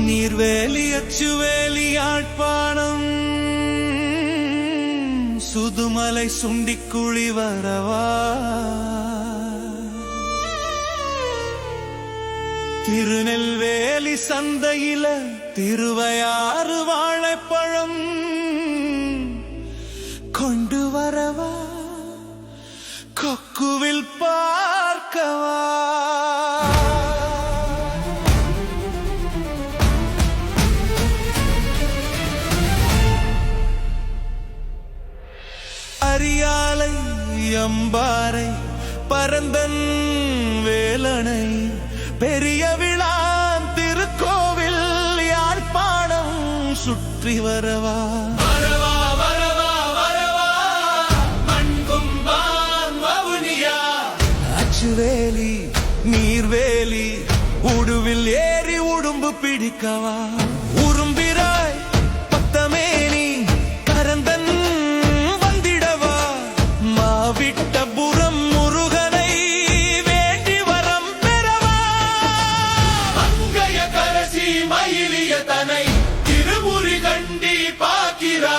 நீர்வேலி அச்சுவேலி யாழ்ப்பாணம் சுதுமலை சுண்டிக்குழி வரவா திருநெல்வேலி சந்தையில திருவையாறு வாழைப்பழம் கொண்டு வரவா கொக்குவில் பார்க்கவா அரியாலை அம்பாறை பரந்தன் வேலனை பெரிய விழான் திருக்கோவில் யாழ்ப்பாணம் சுற்றி வரவா வரவா வரவா வரவா மண்கும்பான் வவுனியா அச்சுவேலி நீர்வேலி உடுவில் ஏறி உடும்பு பிடிக்கவா உரும்பிராய் பத்தமேனி கரந்தன் வந்திடவா மாவிட்டபுரம் முருகனை வேண்டி வரம் பெறவா மங்கைய கரசி மயிலிய தனை திருமுறி கண்டி பாக்கிறா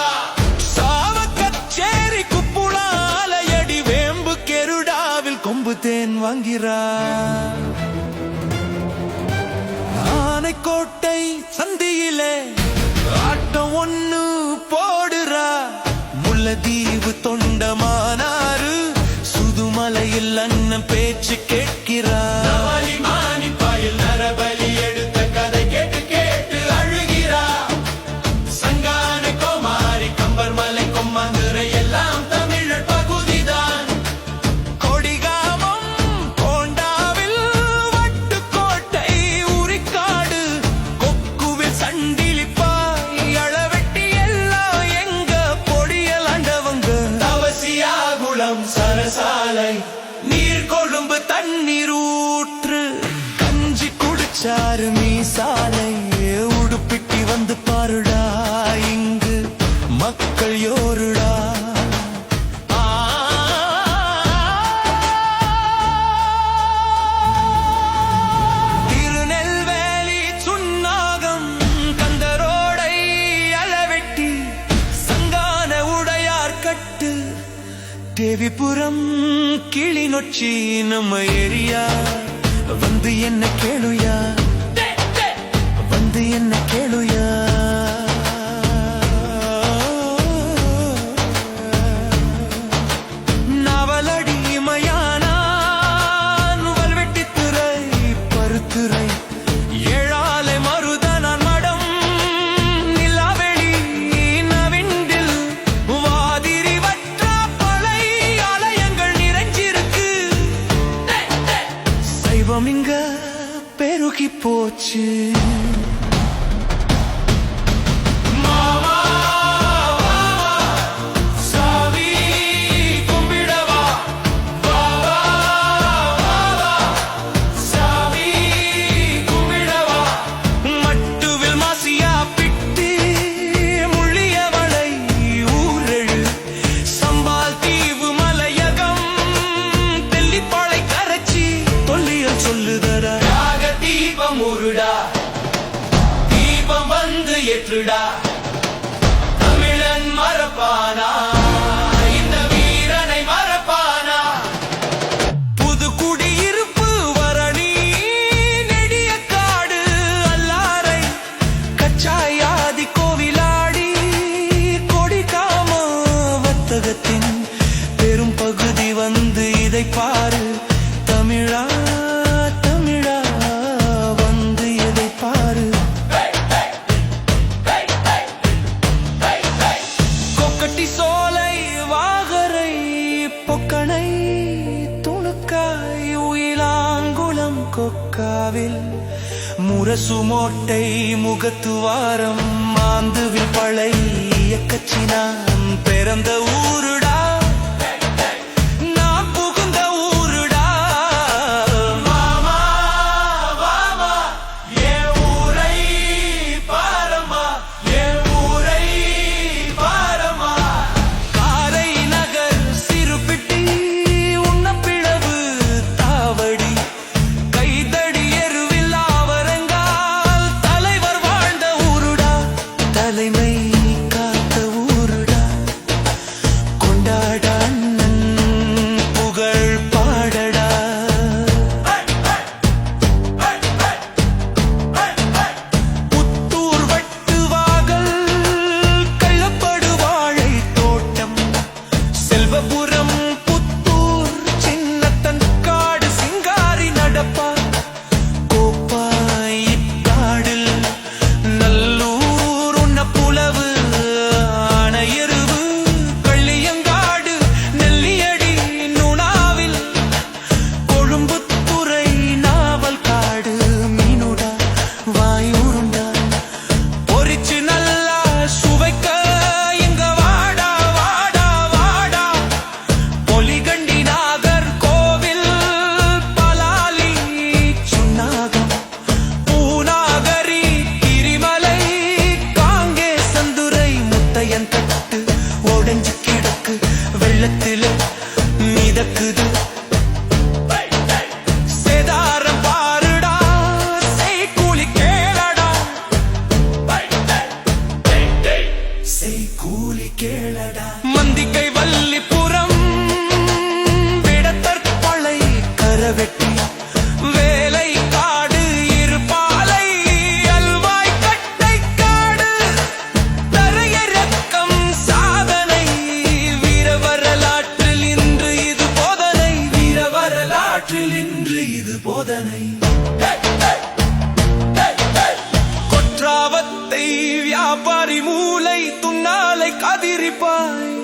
சாவக்கச்சேரி குப்புளாலையடி வேம்பு கெருடாவில் கொம்பு தேன் வாங்கிறா கோட்டை சந்தியிலே ஆட்டம் ஒண்ணு போடுறா முல்லைத்தீவு தொண்டமானாரு சுதுமலையில் அண்ணன் பேச்சு கேட்கிறா நரபலி எடுத்த கதை கேட்டு கேட்டு அழுகிறா சங்கான கோமாரி கம்பர் மலை கொம்மந்துரை எல்லாம் தமிழர் பகுதிதான் கொடிகாமம் கோண்டாவில் வட்டுக்கோட்டை உரிக்காடு கொக்குவில் சண்டிலிப்பாய் அளவெட்டி எல்லாம் எங்க பொடியல் ஆண்டவங்க தவசியாகுளம் சரசாலை நீர் கொழும்பு தண்ணீர் ஊற்று கஞ்சி குடிச்சாரு மீசாலை உடுப்பிட்டி வந்து பாருடா இங்கு மக்கள் யோருடா திருநெல்வேலி சுன்னாகம் கந்தரோடை அளவெட்டி சங்கான உடையார் கட்டு தேவிபுரம் கிளிநொச்சி நம்ம ஏரியா வந்து என்ன கேளுயா வந்து என்ன கேளுயா நவலடி மயானான் வல்வெட்டித்துறை பருத்துறை ஏழாலை மருதனான் மடம் நிலாவெளி நவிண்டில் வாதிரி வற்றாப்பளை ஆலயங்கள் நிறைஞ்சிருக்கு சைவம் இங்க பெருகி போச்சு தீபம் வந்து ஏற்றுடா தமிழன் மரப்பானா இந்த வீரனை மரப்பானா புது குடியிருப்பு வரணி நெடிய காடு அல்லாரை கச்சாயாதி கோவிலாடி கொடிகாம வத்தகத்தின் பெரும் பகுதி வந்து இதை பாரு தமிழா சோலை வாகரை பொக்கனை துணுக்காய் உயிலாங்குளம் கொக்காவில் முரசு மோட்டை முகத்துவாரம் மாந்துவில் பழைய கச்சி நான் பிறந்த ஊருடா, நான் புகுந்த ஊருடா. மாமா மாமா என் ஊரை பாரமா, என் ஊரை பாரமா. காரை நகர் சிறுபிட்டி உண்ணப்பிளவு தாவடி கைதடி எருவில் ஆவரங்கால் தலைவர் வாழ்ந்த ஊருடா, தலைமை காத்த ஊருடா. கொண்டாட அண்ணன் புகழ் பாடடா. புத்தூர் வட்டுவாகல் கள்ளப்படு வாழை தோட்டம், செல்வபுரம் புத்தூர் சின்னத்தன் காடு சிங்காரி நடப்பா. கோப்பாய் இட்டாடில் நல்லூர் உண்ண புலவு ஆனையருவு கள்ளியங்காடு நெல்லியடி நுணாவில் கொழும்புத்துறை நாவல் காடு மீனுடா வாய் உருண்டா. பொரிச்சு நல்லா சுவைக்க இங்க வாடா வாடா வாடா. பொலிகண்டி நாகர் கோவில் பலாலி சுன்னாகம் பூநாகரி கிரிமலை காங்கே சந்துரை முத்தையன் தட்டு உடைஞ்சு கிடக்கு வெள்ளத்தில மிதக்குது. சேதாரம் பாருடா செய்கூலி கேளடா, செய்கூலி கேளடா. மந்திக்கை வள்ளிபுரம் விடத்தற்பளை கரவெட்டி வேலை காடு இருப்பாலை அல்வாய் கட்டை காடு தரையிறக்கம் சாதனை. வீர வரலாற்றில் இன்று இது போதனை, வீர வரலாற்றில் இன்று இது போதனை. கொற்றாவத்தை வியாபாரி மூலை துன்னாலை கதிரிப்பாய்